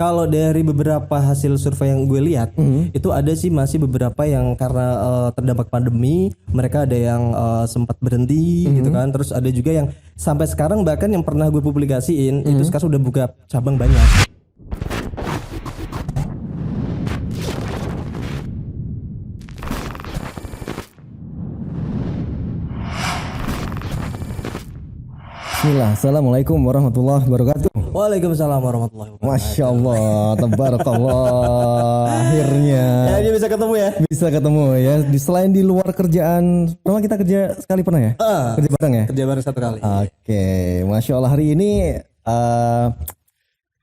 Kalau dari beberapa hasil survei yang gue lihat, itu ada sih masih beberapa yang karena terdampak pandemi, mereka ada yang sempat berhenti gitu kan. Terus ada juga yang sampai sekarang bahkan yang pernah gue publikasiin itu sekarang udah buka cabang banyak. Bismillah, Assalamualaikum warahmatullahi wabarakatuh. Waalaikumsalam warahmatullahi wabarakatuh. Masya Allah, tabarakallah. Akhirnya Ya, dia bisa ketemu ya. bisa ketemu ya. Selain di luar kerjaan, pernah kita kerja sekali pernah ya? Kerja bareng ya? Kerja bareng satu kali. Oke, Masya Allah hari ini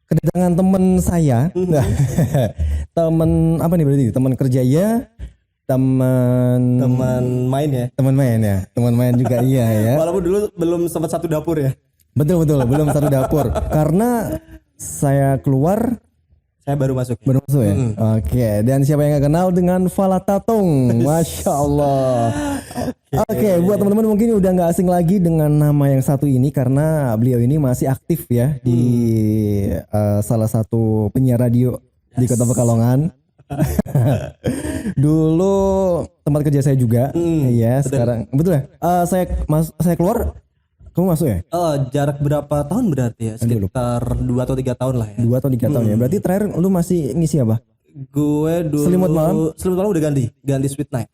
kedatangan teman saya. Teman apa nih berarti? Teman kerja ya? Teman main ya. Teman main juga iya ya. Walaupun dulu belum sempat satu dapur ya. Betul belum satu dapur karena saya keluar saya baru masuk. Baru masuk ya. Oke, dan siapa yang gak kenal dengan Fala Tatung? Masya Allah. Oke, buat teman-teman mungkin udah nggak asing lagi dengan nama yang satu ini karena beliau ini masih aktif ya di salah satu penyiar radio di Kota Pekalongan. Dulu tempat kerja saya juga, ya. Sekarang betul ya. Saya keluar, kamu masuk ya? Jarak berapa tahun berarti ya? Sekitar 2 atau 3 tahun lah ya. 2 atau 3 tahun ya. Berarti terakhir lu masih ngisi apa? Gue dulu Selimut Malam udah ganti Sweet Night.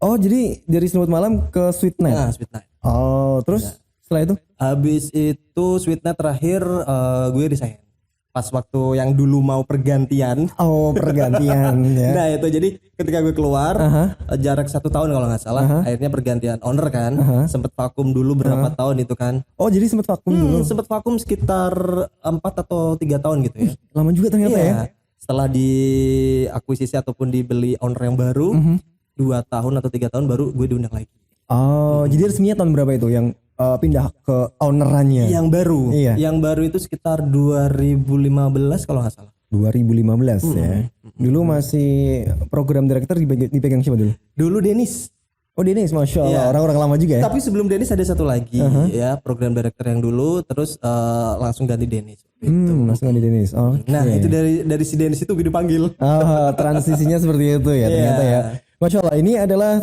Oh, jadi dari Selimut Malam ke Sweet Night. Nah, Sweet Night. Oh, terus setelah itu? Habis itu Sweet Night terakhir gue resign. Pas waktu yang dulu mau pergantian. Oh, pergantian ya. Nah itu jadi ketika gue keluar jarak 1 tahun kalau nggak salah, akhirnya pergantian owner kan. Sempet vakum dulu berapa tahun itu kan. Oh, jadi sempet vakum dulu. Sempet vakum sekitar 4 atau 3 tahun gitu ya. Lama juga ternyata ya. Setelah diakuisisi ataupun dibeli owner yang baru, 2 tahun atau 3 tahun baru gue diundang lagi. Oh, jadi resminya tahun berapa itu yang pindah ke ownerannya? Yang baru. Iya. Yang baru itu sekitar 2015 kalau nggak salah. 2015 ya. Dulu masih program director dipegang siapa dulu? Dulu Dennis. Oh, Dennis, Masya Allah. Orang-orang lama juga ya. Tapi sebelum Dennis ada satu lagi ya, program director yang dulu, terus langsung ganti Dennis. Langsung ganti Dennis. Oh. Nah itu dari si Dennis itu gue dipanggil. Transisinya seperti itu ya ternyata ya. Masya Allah, ini adalah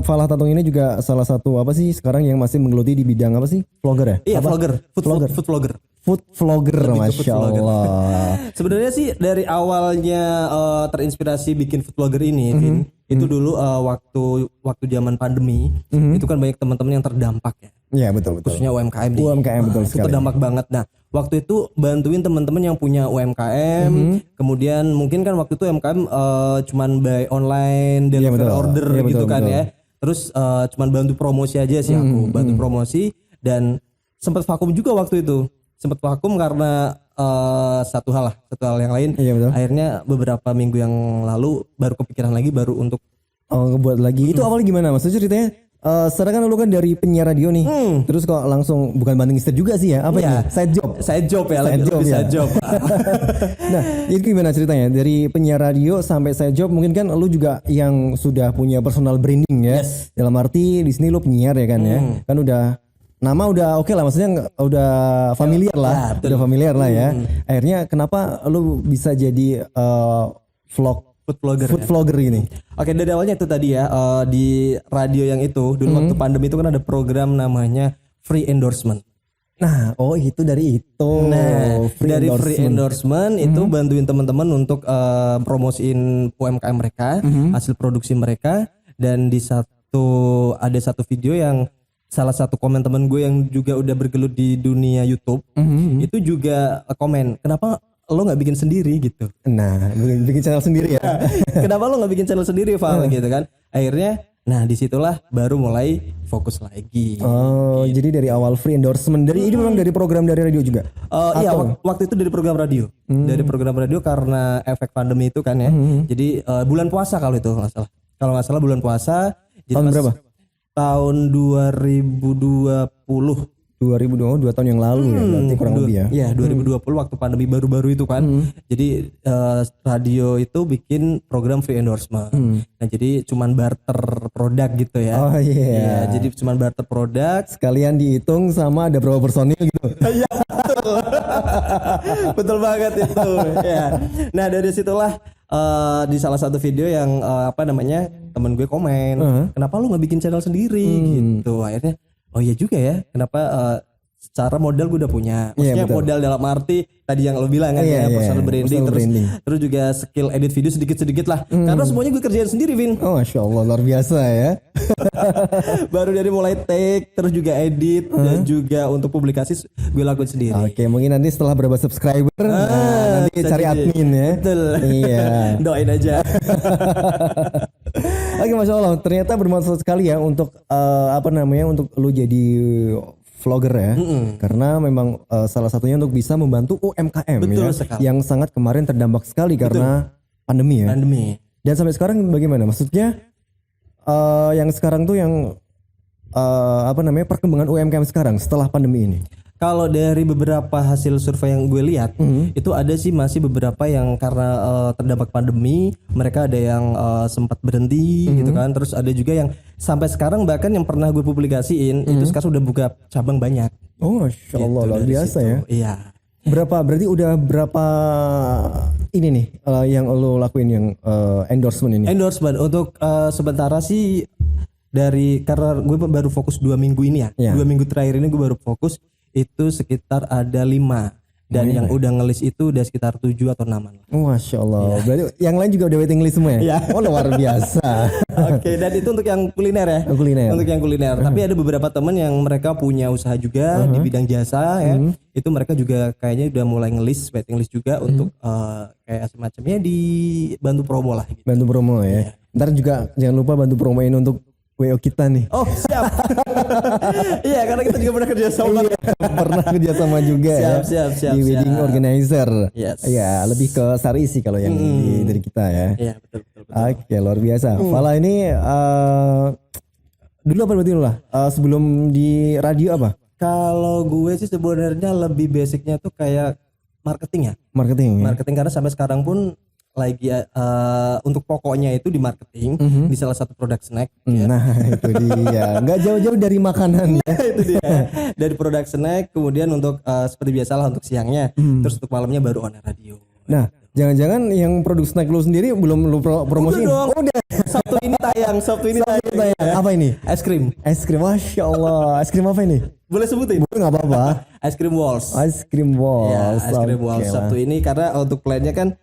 Fala Tatung ini juga salah satu apa sih sekarang yang masih menggeluti di bidang apa sih? Vlogger ya? Iya, vlogger. Food vlogger. Food vlogger, Masya Allah. Sebenarnya sih dari awalnya terinspirasi bikin food vlogger ini, Vin, itu dulu waktu zaman pandemi, itu kan banyak teman-teman yang terdampak ya. Iya, betul. Khususnya UMKM nih. UMKM betul Itu sekali. terdampak banget. Nah, waktu itu bantuin teman-teman yang punya UMKM, kemudian mungkin kan waktu itu UMKM cuman by online, deliver order gitu kan ya. Terus cuman bantu promosi aja sih aku, bantu promosi dan sempat vakum juga waktu itu. Sempat vakum karena satu hal yang lain. Iya, betul. Akhirnya beberapa minggu yang lalu baru kepikiran lagi baru untuk ngebuat lagi. Itu awalnya gimana? Maksudnya ceritanya sekarang kan lu kan dari penyiar radio nih. Terus kok langsung bukan banding istri juga sih ya? Apa ini? Side job ya, lebih side job. Nah, itu gimana ceritanya? Dari penyiar radio sampai side job, mungkin kan lu juga yang sudah punya personal branding ya. Yes. Dalam arti di sini lu penyiar ya kan ya. Kan nama udah oke lah, maksudnya udah familiar lah. Ya, udah familiar lah ya. Akhirnya kenapa lu bisa jadi food vlogger ini? Oke, dari awalnya itu tadi ya, di radio yang itu dulu waktu pandemi itu kan ada program namanya free endorsement. Nah, itu dari itu. Nah, free endorsement itu bantuin teman-teman untuk promosiin UMKM mereka, hasil produksi mereka, dan ada satu video yang salah satu komen teman gue yang juga udah bergelut di dunia YouTube, itu juga komen, kenapa lo nggak bikin sendiri gitu? Nah, bikin channel sendiri ya. Kenapa lo nggak bikin channel sendiri, Val? Gitu kan? Akhirnya, nah disitulah baru mulai fokus lagi. Oh, gitu. Jadi dari awal free endorsement ini memang dari program dari radio juga? Iya, waktu itu dari program radio. Dari program radio karena efek pandemi itu kan ya. Jadi bulan puasa kalau itu nggak salah. Kalau nggak salah bulan puasa. Tahun berapa? Tahun 2020. 2020, 2 tahun yang lalu ya berarti kurang lebih ya. Iya, 2020 waktu pandemi baru-baru itu kan. Jadi radio itu bikin program free endorsement. Nah, jadi cuman barter produk gitu ya. Oh iya. Iya, jadi cuman barter produk. Sekalian dihitung sama ada berapa personil gitu. Iya, betul. Betul banget itu. Ya. Nah, dari situlah di salah satu video yang temen gue komen, kenapa lu nggak bikin channel sendiri gitu. Akhirnya oh iya juga ya, kenapa secara modal gue udah punya. Maksudnya modal dalam arti tadi yang lo bilang kan personal branding, terus juga skill edit video sedikit-sedikit lah. Karena semuanya gue kerjain sendiri, Vin. Oh, Masya Allah, luar biasa ya. Baru dari mulai take, terus juga edit dan juga untuk publikasi gue lakuin sendiri. Oke, mungkin nanti setelah berapa subscriber nanti cari admin ya. Betul. Iya. Doain aja. Oke, Masya Allah, ternyata bermanfaat sekali ya untuk untuk lu jadi vlogger ya. Karena memang salah satunya untuk bisa membantu UMKM ya, yang sangat kemarin terdampak sekali karena pandemi ya. Dan sampai sekarang bagaimana? Maksudnya yang sekarang tuh yang perkembangan UMKM sekarang setelah pandemi ini. Kalau dari beberapa hasil survei yang gue lihat, itu ada sih masih beberapa yang karena terdampak pandemi, mereka ada yang sempat berhenti gitu kan. Terus ada juga yang sampai sekarang bahkan yang pernah gue publikasiin itu sekarang udah buka cabang banyak. Oh, Masya Allah, luar biasa ya. Iya. Berarti udah berapa ini nih yang lo lakuin yang endorsement ini? Endorsement untuk sementara sih karena gue baru fokus 2 minggu ini ya. 2 minggu terakhir ini gue baru fokus. Itu sekitar ada 5 dan yang udah ngelis itu udah sekitar 7 atau 6. Masya Allah. Berarti yang lain juga udah waiting list semua ya? Oh, luar biasa. Oke, dan itu untuk yang kuliner ya. Untuk yang kuliner. Tapi ada beberapa temen yang mereka punya usaha juga di bidang jasa ya. Itu mereka juga kayaknya udah mulai ngelis, waiting list juga untuk kayak semacamnya dibantu promo lah gitu. Bantu promo ya. Ntar juga jangan lupa bantu promoin untuk WO kita nih. Oh, siap. Iya, karena kita juga pernah kerja sama. Pernah kerja sama juga siap, di wedding organizer. Yes. Ya, lebih ke Sari sih kalau yang dari kita ya. Iya, betul. Oke, luar biasa. Fala ini dulu apa berarti lah? Sebelum di radio apa? Kalau gue sih sebenarnya lebih basicnya tuh kayak marketing ya. Marketing karena sampai sekarang pun lagi untuk pokoknya itu di marketing di salah satu produk snack. Nah itu dia, nggak jauh-jauh dari makanan ya. Itu dia, dari produk snack kemudian untuk seperti biasalah untuk siangnya, terus untuk malamnya baru on radio. Nah jangan-jangan yang produk snack lu sendiri belum lu promosiin? Udah. Sabtu ini tayang. Apa ini? Es krim. Masya Allah. Es krim apa ini? Boleh sebutin? Boleh, nggak apa-apa. Es krim Walls. Ya, es krim Walls Sabtu ini karena untuk plannya kan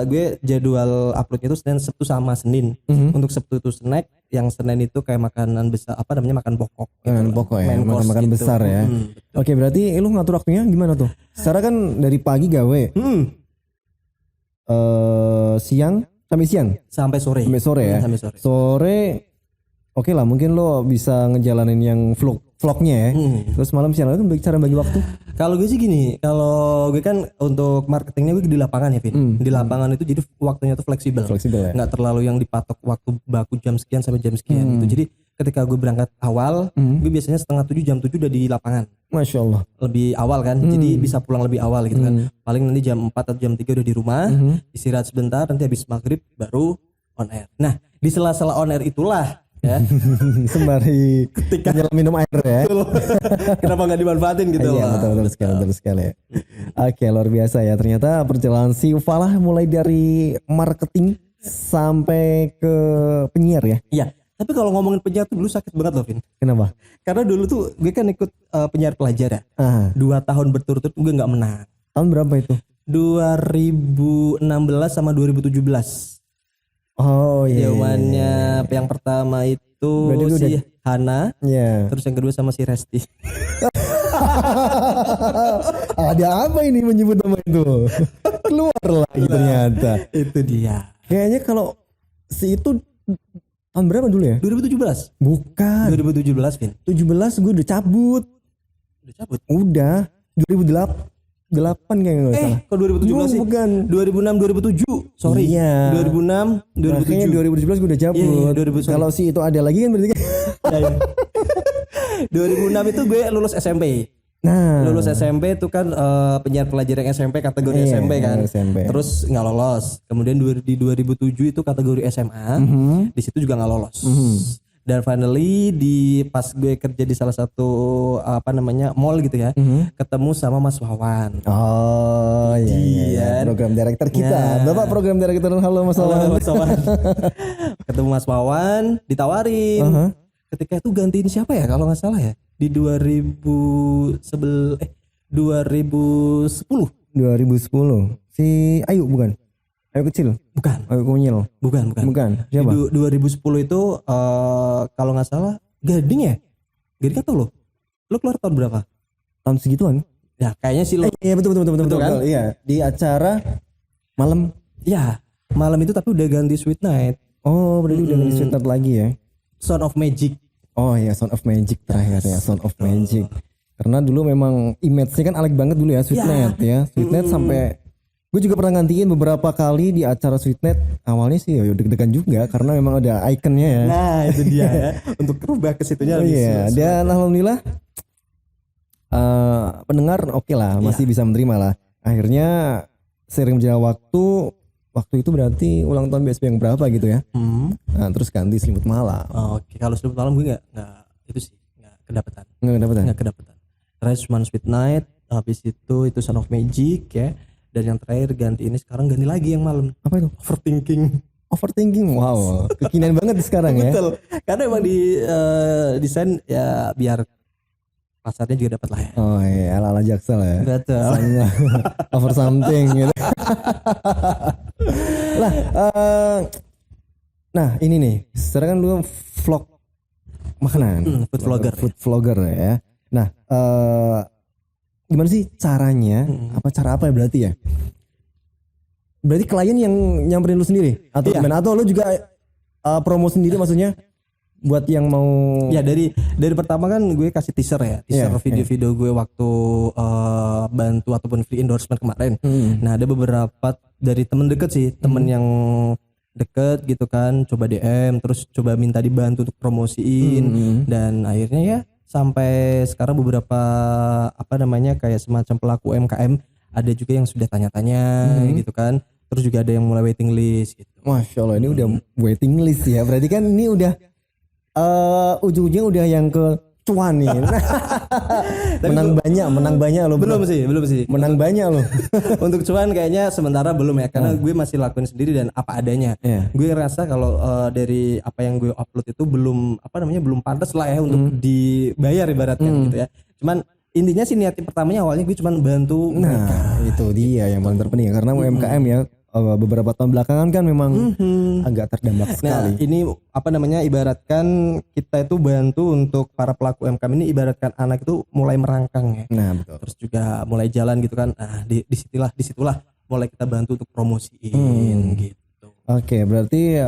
gue jadwal uploadnya itu Senin, Sabtu sama Senin. Untuk Sabtu itu snack, yang Senin itu kayak makanan besar, makan pokok. Makan pokok ya, makan gitu. Besar ya. Oke, berarti lu ngatur waktunya gimana tuh? Secara kan dari pagi gawe, siang sampai sore ya. Sore, oke lah, mungkin lo bisa ngejalanin yang vlognya ya. Terus malam siang itu cara bagi waktu. Kalau gue sih gini, kalau gue kan untuk marketingnya gue di lapangan ya, Vin. Di lapangan itu jadi waktunya tuh fleksibel ya. Nggak terlalu yang dipatok waktu baku jam sekian sampai jam sekian gitu. Jadi ketika gue berangkat awal, gue biasanya 6:30 jam 7 udah di lapangan. Masya Allah. Lebih awal kan, jadi bisa pulang lebih awal gitu kan. Paling nanti jam 4 atau jam 3 udah di rumah, istirahat sebentar, nanti habis maghrib baru on air. Nah, di sela-sela on air itulah ya sembari ketika minum air ya. Kenapa nggak dimanfaatin gitu? Iya, betul sekali. Oke, luar biasa ya. Ternyata perjalanan si Falah mulai dari marketing sampai ke penyiar ya. Iya. Tapi kalau ngomongin penyiar tuh dulu sakit banget loh, Vin. Kenapa? Karena dulu tuh gue kan ikut penyiar pelajar ya. 2 tahun berturut-turut gue nggak menang. Tahun berapa itu? 2016 sama 2017. Oh iya. Jawabannya yang pertama itu si Hana. Terus yang kedua sama si Resti. Ada apa ini menyebut nama itu? Keluar lagi ternyata. Itu dia. Kayaknya kalau si itu tahun berapa dulu ya? 2017. Bukan. 2017, Vin. 17 gue udah cabut. Udah. 2008 kayaknya enggak salah. Kok 2017 sih? Bukan. 2006 2007. Sorry. Iya. 2006 2007. Kayaknya 2017 gue udah cabut. Kalau si itu ada lagi kan berarti kan. 2006 itu gue lulus SMP. Nah, lulus SMP itu kan penyiar pelajar yang SMP kategori SMP kan. SMP. Terus nggak lolos. Kemudian di 2007 itu kategori SMA. Di situ juga nggak lolos. Dan finally pas gue kerja di salah satu mall gitu ya, ketemu sama Mas Wawan. Oh iya. Program director kita. Bapak program director, halo Mas Wawan. Mas Wawan. Ketemu Mas Wawan, ditawarin. Ketika itu gantiin siapa ya kalau nggak salah ya? Di 2010 si Ayu bukan? Ayu kecil? Bukan. Ayu kunyil? Bukan. Siapa? Di 2010 itu kalau nggak salah Gading ya? Gading atau lo keluar tahun berapa? Tahun segituan? Ya kayaknya sih lo. Iya betul kan? Iya, di acara malam. Ya malam itu tapi udah ganti Sweet Night. Oh berarti udah ganti Sweet Night lagi ya? Sound of Magic. Oh iya, Sound of Magic terakhir ya, Sound of Magic. Karena dulu memang image-nya kan alek banget dulu ya Sweetnet ya. Sweetnet sampai gue juga pernah gantiin beberapa kali di acara Sweetnet. Awalnya sih ya deg-degan juga karena memang ada ikonnya ya. Nah, itu dia ya. Untuk rubah ke situnya lebih iya, dan alhamdulillah pendengar oke lah, masih bisa menerima lah. Akhirnya sering berjalan waktu itu berarti ulang tahun BSP yang berapa gitu ya. Nah, terus ganti Selimut Malam. Oke, kalau Selimut Malam gue nggak itu sih nggak kedapatan. Terakhir cuma Sweet Night, habis itu Sound of Magic ya. Dan yang terakhir ganti ini, sekarang ganti lagi yang malam. Apa itu? Overthinking. Wow, kekinian banget sekarang ya. Betul. Karena emang di desain ya biar pasarnya juga dapat lah ya. Oh iya, ala-ala Jaksel ya. Betul. Over something gitu. Lah, nah ini nih, sekarang kan lu vlog makanan, food vlogger ya. Nah, gimana sih caranya? Cara apa ya berarti ya? Berarti klien yang nyamperin lu sendiri atau lu juga promo sendiri maksudnya? Buat yang mau dari pertama kan gue kasih teaser video-video gue waktu bantu ataupun free endorsement kemarin. Nah ada beberapa dari temen deket sih, temen yang deket gitu kan, coba DM terus coba minta dibantu untuk promosiin dan akhirnya ya sampai sekarang beberapa kayak semacam pelaku UMKM ada juga yang sudah tanya-tanya gitu kan, terus juga ada yang mulai waiting list gitu. Masya Allah, ini udah waiting list ya, berarti kan ini udah ujung-ujungnya udah yang ke cuan nih. menang banyak lo. Belum sih. Menang banyak lo. Untuk cuan kayaknya sementara belum ya, karena gue masih lakuin sendiri dan apa adanya. Gue ngerasa kalau dari apa yang gue upload itu belum pantas lah ya untuk dibayar ibaratnya gitu ya. Cuman intinya sih niat pertamanya awalnya gue cuman bantu mereka. Itu dia yang paling terpenting karena UMKM ya. Beberapa tahun belakangan kan memang agak terdampak sekali. Nah ini ibaratkan kita itu bantu untuk para pelaku UMKM ini, ibaratkan anak itu mulai merangkang ya. Nah betul. Terus juga mulai jalan gitu kan. Nah disitulah mulai kita bantu untuk promosiin gitu. Oke, berarti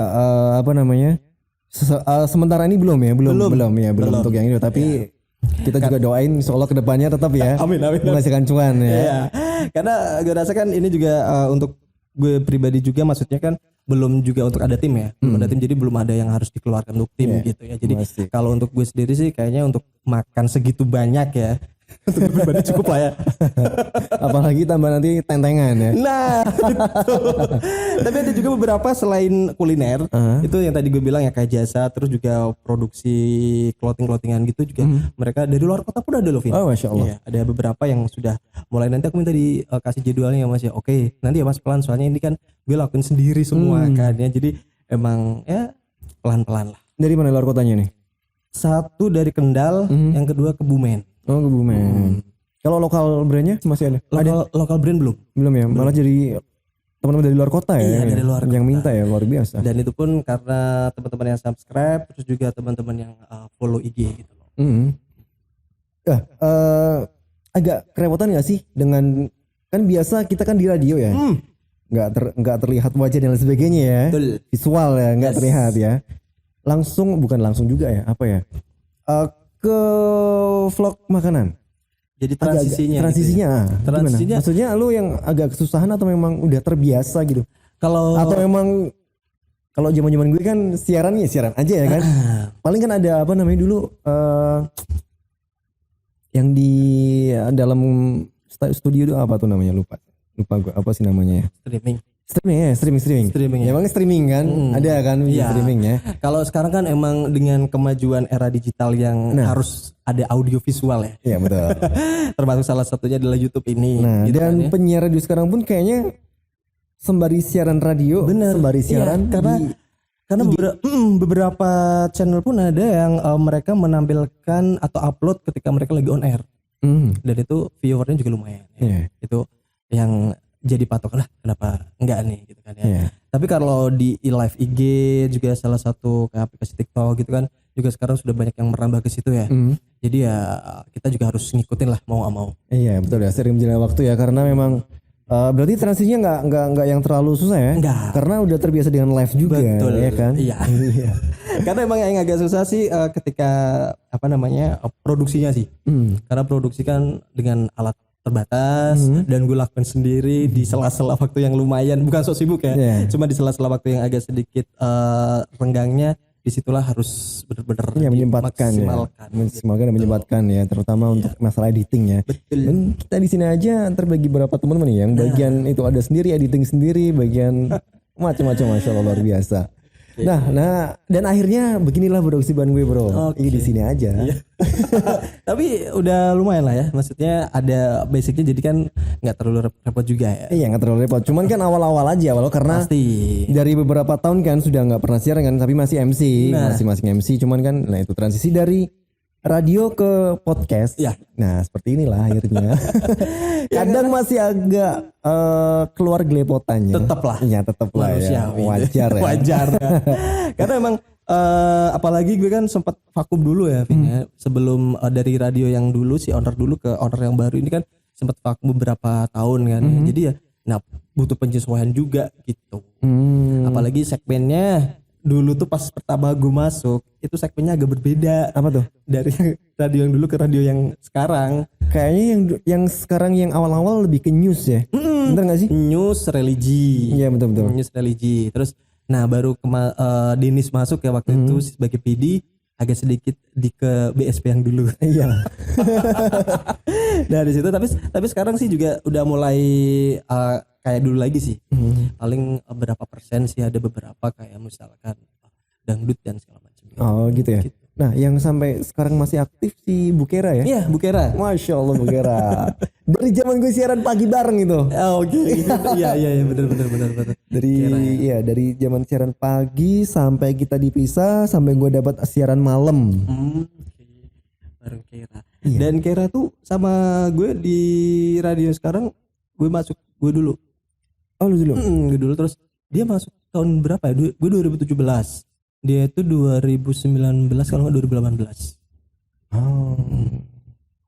sementara ini belum untuk yang itu, tapi kita juga doain insyaallah kedepannya tetap ya. Amin. Menghasilkan cuan ya. Karena gue rasakan ini juga untuk gue pribadi juga, maksudnya kan belum juga untuk ada tim ya, belum ada tim, jadi belum ada yang harus dikeluarkan untuk tim gitu ya. Jadi kalau untuk gue sendiri sih kayaknya untuk makan segitu banyak ya untuk gue pribadi cukup lah ya. Apalagi tambah nanti tentengan ya. Nah itu. Tapi ada juga beberapa selain kuliner itu yang tadi gue bilang ya, kayak jasa, terus juga produksi clothingan gitu juga. Mereka dari luar kota pun ada loh, Vin. Oh Masya Allah. Iya, ada beberapa yang sudah mulai. Nanti aku minta dikasih jadwalnya ya Mas ya. Oke, nanti ya Mas pelan, soalnya ini kan gue lakuin sendiri semua kan ya. Jadi emang ya pelan-pelan lah. Dari mana luar kotanya nih? Satu dari Kendal, yang kedua Kebumen. Oh Kebumen. Kalau lokal brandnya masih ada? Lokal brand belum ya, malah jadi teman-teman dari luar kota ya. Iya, dari luar yang kota. Minta ya, luar biasa. Dan itu pun karena teman-teman yang subscribe, terus juga teman-teman yang follow IG gitu loh. Agak kerepotan nggak sih dengan, kan biasa kita kan di radio ya, nggak terlihat wajah dan lain sebagainya ya. Betul. Visual ya nggak terlihat ya. Bukan langsung juga ya, ke vlog makanan. Jadi transisinya gitu ya? Transisinya maksudnya lu yang agak kesusahan atau memang udah terbiasa gitu? Atau memang kalau zaman-zaman gue kan siaran aja ya kan. Paling kan ada dulu Yang di dalam studio itu apa tuh namanya? Lupa gue apa sih namanya? Streaming ya. Emang streaming kan? Ada kan streaming ya. Kalau sekarang kan emang dengan kemajuan era digital yang harus ada audio visual ya. Iya betul. Termasuk salah satunya adalah YouTube ini. Nah, gitu dan kan, penyiar radio sekarang pun kayaknya sembari siaran radio, sembari siaran karena beberapa channel pun ada yang mereka menampilkan atau upload ketika mereka lagi on air. Dan itu viewernya juga lumayan. Itu yang jadi patokan lah kenapa enggak nih gitu kan ya. Tapi kalau di live IG juga salah satu kayak aplikasi TikTok gitu kan juga sekarang sudah banyak yang merambah ke situ ya. Jadi ya kita juga harus ngikutin lah mau nggak mau. Iya betul ya, sering berjalan waktu ya karena memang berarti transisinya nggak yang terlalu susah ya? Enggak. Karena udah terbiasa dengan live juga. Betul ya kan? Iya. Karena emang yang agak susah sih ketika produksinya sih. Karena produksi kan dengan alat terbatas dan gue lakukan sendiri di sela-sela waktu yang lumayan, bukan sok sibuk ya, cuma di sela-sela waktu yang agak sedikit renggangnya, disitulah harus benar-benar menyempatkan dan menyempatkan ya, terutama untuk masalah editing ya. Betul. Dan kita di sini aja terbagi berapa teman-teman nih yang bagian itu ada sendiri, editing sendiri, bagian macam-macam, masya Allah luar biasa. Nah, dan akhirnya beginilah produksi ban gue bro. Ini di sini aja. Tapi udah lumayan lah ya. Maksudnya ada basicnya, jadi kan nggak terlalu repot juga ya. Iya nggak terlalu repot. Cuman kan awal-awal aja, karena dari beberapa tahun kan sudah nggak pernah siaran kan, tapi masih MC, masing-masing MC. Cuman kan, nah itu transisi dari radio ke podcast. Nah seperti inilah akhirnya. Kadang masih agak keluar gelepotannya. Tetap lah ya. Wajar ya. Wajar ya. Karena emang apalagi gue kan sempat vakum dulu ya, sebelum dari radio yang dulu si owner dulu ke owner yang baru ini kan sempat vakum beberapa tahun kan. Jadi ya butuh penyesuaian juga gitu. Apalagi segmennya dulu tuh pas pertama gue masuk itu segmennya agak berbeda. Apa tuh? Dari radio yang dulu ke radio yang sekarang. Kayaknya yang sekarang yang awal-awal lebih ke news ya. Bener gak sih? News, religi. Iya betul. News, religi. Terus baru Denis masuk ya waktu itu sebagai PD, agak sedikit ke BSP yang dulu. Iya. Dari situ tapi sekarang sih juga udah mulai kayak dulu lagi sih. Paling berapa persen sih, ada beberapa kayak misalkan dangdut dan segala macam. Oh gitu ya. Gitu. Nah yang sampai sekarang masih aktif si Bukera ya? Iya Bukera. Masya Allah Bukera. Dari zaman gue siaran pagi bareng itu. Oke. Iya benar. Dari zaman siaran pagi sampai kita dipisah sampai gue dapat siaran malam. Bareng Kera. Iya. Dan Kera tuh sama gue di radio sekarang gue dulu. Oh lu dulu? Gue dulu, terus dia masuk tahun berapa ya? Gue 2017. Dia itu 2019 kalau nggak 2018. Oh.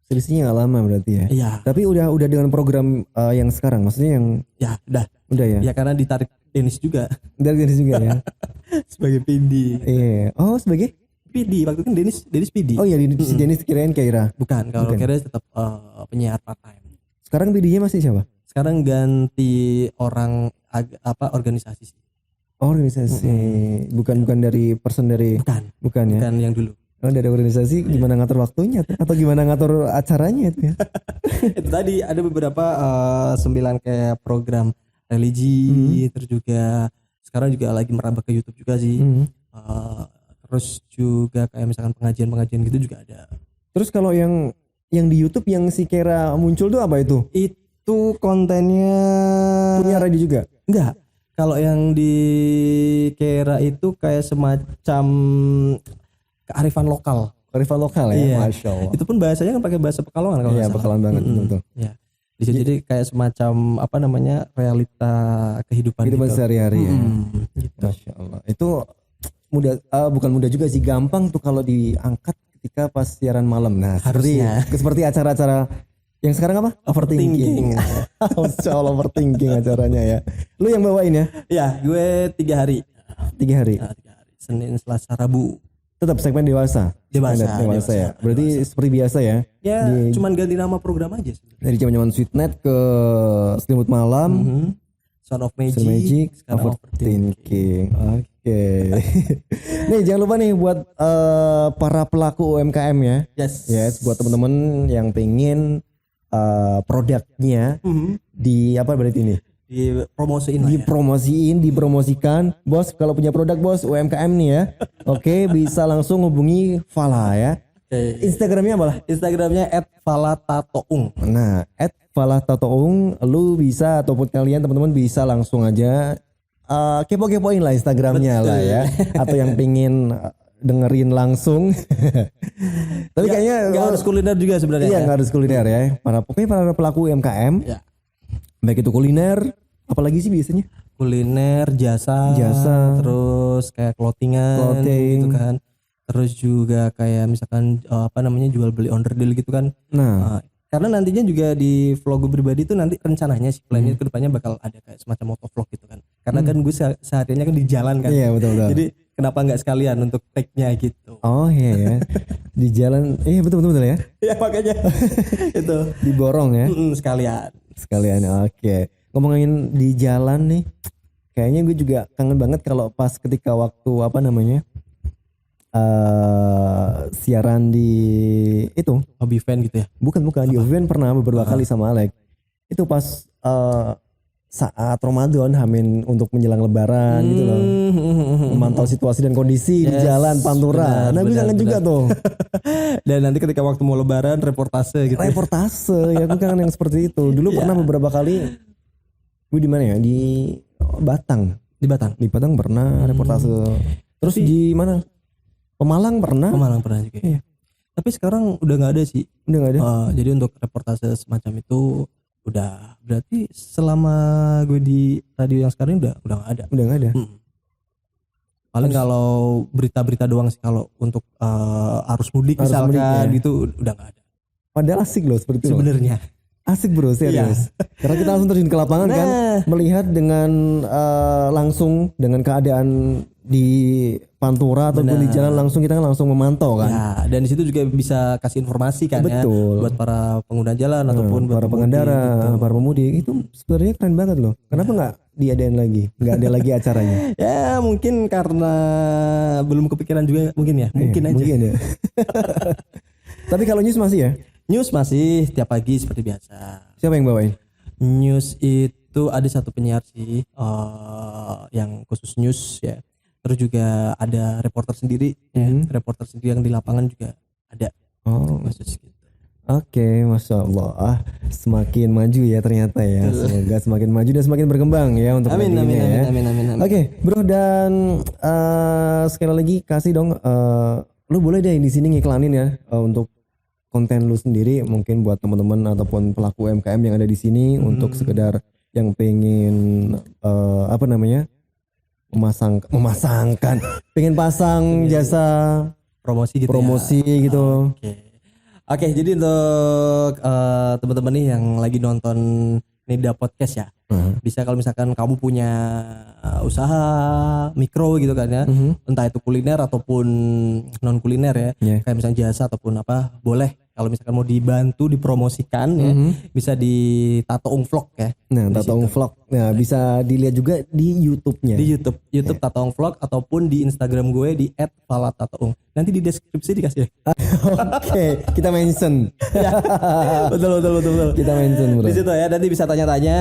Selisihnya nggak lama berarti ya? Iya. Tapi udah dengan program yang sekarang, maksudnya yang? Ya udah. Udah ya? Ya karena ditarik Denis juga. Dari Denis juga ya? Sebagai PD. Iya. Oh sebagai? PD, waktu itu kan Denis PD. Oh iya, Denis kirain Keira. Bukan, kalau Keira tetap penyiar part time. Sekarang PD-nya masih siapa? Sekarang ganti orang organisasi sih. Organisasi. Bukan dari person dari. Bukan ya. Bukan yang dulu. Oh, dari organisasi gimana ngatur waktunya tuh? Atau gimana ngatur acaranya itu ya? Itu tadi ada beberapa 9 kayak program religi, terus juga sekarang juga lagi merambah ke YouTube juga sih. Terus juga kayak misalkan pengajian gitu juga ada. Terus kalau yang di YouTube yang si Kera muncul tuh apa itu? Itu kontennya punya radio juga? Enggak. Kalau yang di Kera itu kayak semacam kearifan lokal. Kearifan lokal ya? Iya. Masya Allah. Itu pun bahasanya kan pakai bahasa Pekalongan kalau iya, Pekalongan banget. Betul. Iya. Jadi kayak semacam realita kehidupan sehari-hari ya. Gitu. Masya Allah. Itu mudah, bukan mudah juga sih, gampang tuh kalau diangkat ketika pas siaran malam. Nah, harusnya seperti acara-acara yang sekarang apa? Overthinking. Masya Allah, overthinking acaranya ya. Lu yang bawain ya? Ya, gue 3 hari. 3 hari. Senin, Selasa, Rabu. Tetap segmen dewasa ya. Berarti dewasa. Seperti biasa ya. Ya, cuman ganti nama program aja. Dari zaman-zaman Sweetnet ke Selimut Malam. Sound of Magic, sekarang Overthinking. Oke. Nih jangan lupa nih buat para pelaku UMKM ya. Yes, buat teman-teman yang pengen produknya di apa berarti ini? Dipromosikan. Bos, kalau punya produk bos UMKM nih ya. Oke, bisa langsung hubungi Fala ya. Instagramnya apa lah? Instagramnya @falatatoung. Nah, @falatatoung, lu bisa ataupun kalian teman-teman bisa langsung aja kepo-kepoin lah Instagramnya. Betul. Lah ya. Atau yang pengen dengerin langsung. Tapi kayaknya nggak harus kuliner juga sebenarnya. Iya, nggak harus kuliner ya. Pokoknya para pelaku UMKM. Ya. Baik itu kuliner, apalagi sih biasanya? Kuliner, jasa, terus kayak clothing gitu kan. Terus juga kayak misalkan jual beli onderdil gitu kan. Nah, karena nantinya juga di vlog gue pribadi itu nanti rencananya sih plannya ke depannya bakal ada kayak semacam motovlog gitu kan. Karena kan gue sehariannya kan di jalan kan. Iya, betul. Jadi kenapa nggak sekalian untuk take-nya gitu. Oh iya ya. Di jalan. Iya betul ya. Iya makanya itu diborong ya. Sekalian. Oke. Ngomongin di jalan nih. Kayaknya gue juga kangen banget kalau pas ketika waktu siaran di itu Hobby Fan gitu ya. Bukan di Hobby Fan pernah beberapa kali sama Alex. Itu pas saat Ramadan untuk menjelang lebaran gitu loh. Memantau situasi dan kondisi di jalan Pantura. Gue kangen juga tuh. Dan nanti ketika waktu mau lebaran reportase gitu. Ya gue kangen yang seperti itu. Dulu pernah beberapa kali gue di mana ya? Di Batang. Di Batang pernah reportase. Terus di mana? Pemalang pernah juga. Iya. Tapi sekarang udah nggak ada sih. Jadi untuk reportase semacam itu udah berarti selama gue di radio yang sekarang udah nggak ada. Paling kalau berita-berita doang sih kalau untuk arus mudik misalkan gitu udah nggak ada. Padahal asik loh seperti itu. Sebenarnya. Asik bro, serius. Karena kita langsung terjun ke lapangan kan, melihat dengan langsung dengan keadaan di Pantura ataupun di jalan langsung kita kan langsung memantau kan. Ya, dan di situ juga bisa kasih informasi kan. Betul. Ya buat para pengguna jalan ataupun para pengendara, gitu. Para pemudik itu sebenarnya keren banget loh. Kenapa nggak diadain lagi? Nggak ada lagi acaranya? Ya mungkin karena belum kepikiran juga mungkin ya. Mungkin aja. Mungkin ya. Tapi kalau news masih ya? News masih tiap pagi seperti biasa. Siapa yang bawain? News itu ada satu penyiar sih yang khusus news ya. Terus juga ada reporter sendiri reporter sendiri yang di lapangan juga ada. Khusus gitu. Oke, Masya Allah. Semakin maju ya ternyata ya. Semoga semakin maju dan semakin berkembang ya untuk amin. Oke, bro, dan sekali lagi kasih dong lu boleh deh di sini ngiklanin ya untuk konten lu sendiri mungkin buat teman-teman ataupun pelaku UMKM yang ada di sini untuk sekedar yang pengen memasangkan pengen pasang jasa promosi gitu. Oke, jadi untuk teman-teman nih yang lagi nonton Nida Podcast ya. Bisa kalau misalkan kamu punya usaha mikro gitu kan ya. Entah itu kuliner ataupun non kuliner ya. Kayak misalnya jasa ataupun apa, boleh kalau misalkan mau dibantu dipromosikan ya, bisa di Tatoung Vlog ya. Nah, Tatoung Vlog. Nah, bisa dilihat juga di YouTube-nya. Di YouTube Tatoung Vlog ataupun di Instagram gue di @falatatoung. Nanti di deskripsi dikasih. Oke, kita mention. Ya, betul. Kita mention, bro. Di situ ya, nanti bisa tanya-tanya.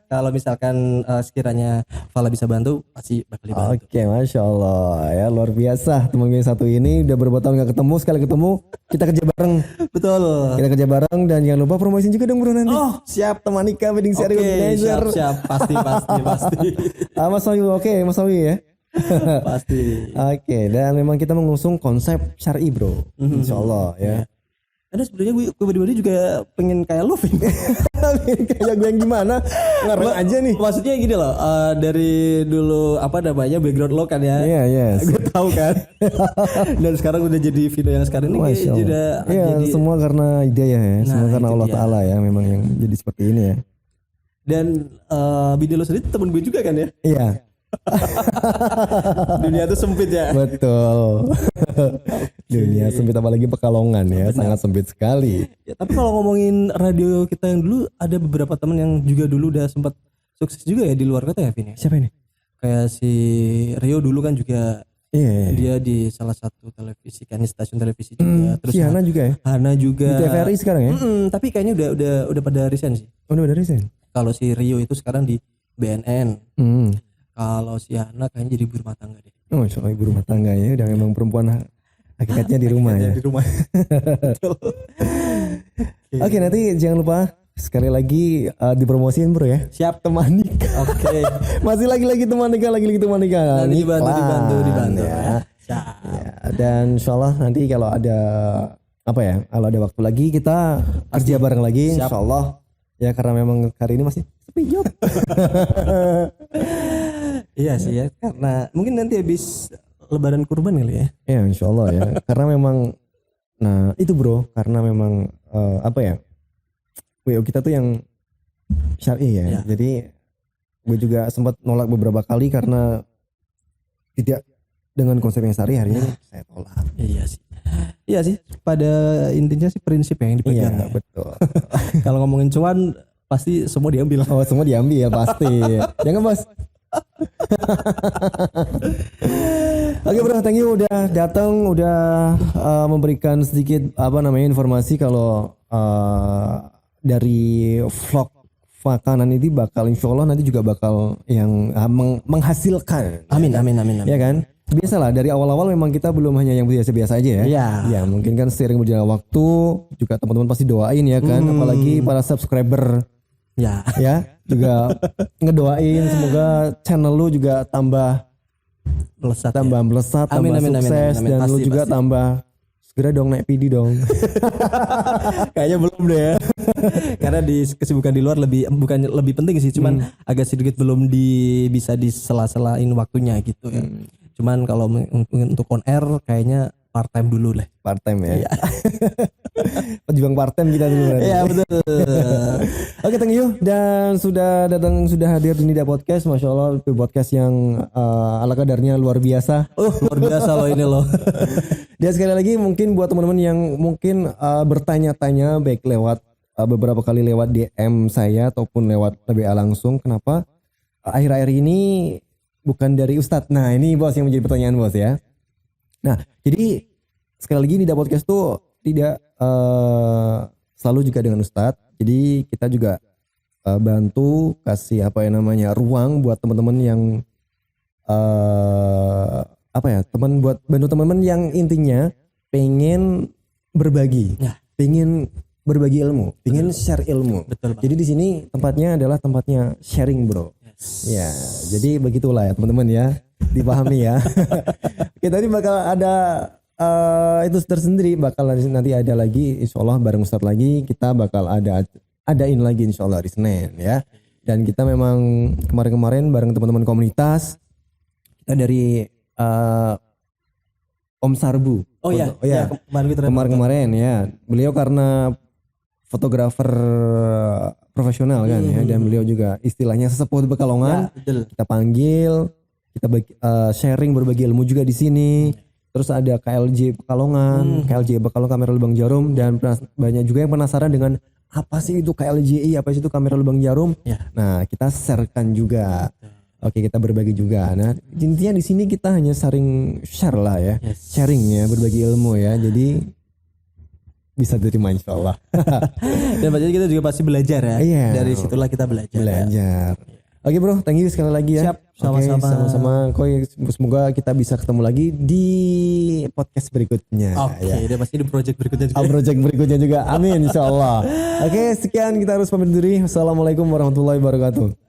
Kalau misalkan sekiranya Fala bisa bantu, pasti bakal dibantu. Oke, Masya Allah ya, luar biasa teman gue yang satu ini udah berapa tahun gak ketemu, sekali ketemu kita kerja bareng. Betul. Kita kerja bareng dan jangan lupa promosiin juga dong bro nanti. Oh, siap teman Ika wedding share organizer. Siap, pasti. Mas Sawi, oke, Mas Sawi ya. Pasti. Oke, dan memang kita mengusung konsep syar'i bro. Insyaallah ya. Ada sebenarnya gue pribadi juga pengen kayak lu, Vin. Kayak gue yang gimana? Ngarang aja nih. Maksudnya gini loh, dari dulu background lo kan ya. Iya, yes. Gue tahu kan. Dan sekarang udah jadi video yang sekarang ini sudah jadi semua karena hidayah ya. Semua karena Allah Ta'ala ya, memang yang jadi seperti ini ya. Dan video lo sendiri temen gue juga kan ya? Iya. Dunia itu sempit ya. Betul. Dunia sempit apalagi Pekalongan ya. Sangat sempit sekali ya, tapi kalau ngomongin radio kita yang dulu, ada beberapa teman yang juga dulu udah sempat sukses juga ya di luar kota ya Vin. Siapa ini? Kayak si Rio dulu kan juga Iya. dia di salah satu televisi kan, stasiun televisi juga. Terus si Hana juga ya? Hana juga Di TVRI sekarang ya? tapi kayaknya udah pada resign sih. Udah resign. Kalau si Rio itu sekarang di BNN. Kalau si Hana kayaknya jadi ibu rumah tangga deh. Oh, soal ibu rumah tangga ya, udah memang perempuan hakikatnya di rumah ya. Di rumah. Oke, nanti jangan lupa sekali lagi dipromosiin bro ya. Siap. Teman nikah. Oke. Masih lagi teman nikah. Nanti dibantu ya. Siap. Ya, dan insyaallah nanti kalau ada kalau ada waktu lagi kita kerja bareng lagi insyaallah. Ya karena memang hari ini masih sepi job. Iya sih ya, karena mungkin nanti habis Lebaran kurban kali ya. Ya insyaallah ya. Karena memang itu bro, karena memang WO kita tuh yang syar'i ya. Jadi gue juga sempat nolak beberapa kali karena tidak dengan konsep yang syar'i, hari ini saya tolak. Iya sih. Pada intinya sih prinsip yang dipegang. Iya, betul. Kalau ngomongin cuan pasti semua diambil. Oh, semua diambil pasti. Jangan bos. Oke bro, thank you udah datang, udah memberikan sedikit informasi kalau dari vlog makanan ini bakal insyaallah nanti juga bakal yang menghasilkan. Amin. Ya kan? Biasalah dari awal-awal memang kita belum hanya yang biasa-biasa aja ya. Iya. Ya mungkin kan seiring berjalan waktu juga teman-teman pasti doain ya kan, apalagi para subscriber. Ya juga ngedoain semoga channel lu juga tambah melesat, tambah sukses, dan lu juga tambah segera dong naik PD dong. Kayaknya belum deh ya. Karena di kesibukan di luar bukan lebih penting sih, cuman agak sedikit belum bisa disela-selain waktunya gitu ya. Cuman kalau untuk on air kayaknya part time dulu lah. Part time ya. Pejuang part time kita dulu. Iya betul. Oke, thank you dan sudah hadir di Nida Podcast. Masya Allah, podcast yang ala kadarnya luar biasa. Luar biasa loh ini loh. Dan sekali lagi mungkin buat teman-teman yang mungkin bertanya-tanya baik lewat beberapa kali lewat DM saya ataupun lewat WA langsung, kenapa akhir-akhir ini bukan dari Ustadz. Nah ini bos yang menjadi pertanyaan bos ya. Nah jadi sekali lagi Nida Podcast tuh tidak selalu juga dengan Ustadz. Jadi kita juga bantu kasih ruang buat teman-teman yang buat bantu teman-teman yang intinya pengen berbagi, pengen berbagi ilmu, pengen share ilmu. Betul, jadi di sini tempatnya adalah tempatnya sharing bro. Ya, jadi begitulah ya teman-teman ya, dipahami ya. Kita ini bakal ada itu tersendiri, bakal nanti ada lagi, insyaallah bareng Ustadz lagi, kita bakal adain lagi insyaallah hari Senin ya. Dan kita memang kemarin-kemarin bareng teman-teman komunitas, kita dari Om Sarbu. Oh iya, kemarin ya. Beliau karena fotografer profesional kan ya, dan beliau juga istilahnya sesepuh Pekalongan. Ya, kita panggil, kita sharing berbagi ilmu juga di sini. Terus ada KLJ Pekalongan, Kamera Lubang Jarum, dan banyak juga yang penasaran dengan apa sih itu KLJI, apa sih itu Kamera Lubang Jarum. Ya. Nah, kita sharekan juga. Oke, kita berbagi juga. Nah, intinya di sini kita hanya share lah ya. Sharing ya, berbagi ilmu ya. Jadi bisa diterima insyaallah. Dan berarti kita juga pasti belajar ya. Iya. Dari situlah kita belajar. Ya. Oke bro, thank you sekali lagi ya. Siap, sama-sama. Semoga kita bisa ketemu lagi di podcast berikutnya. Oke, dan pasti di project berikutnya juga. Project berikutnya juga. Amin insyaallah. Oke, sekian kita harus pamit diri. Assalamualaikum warahmatullahi wabarakatuh.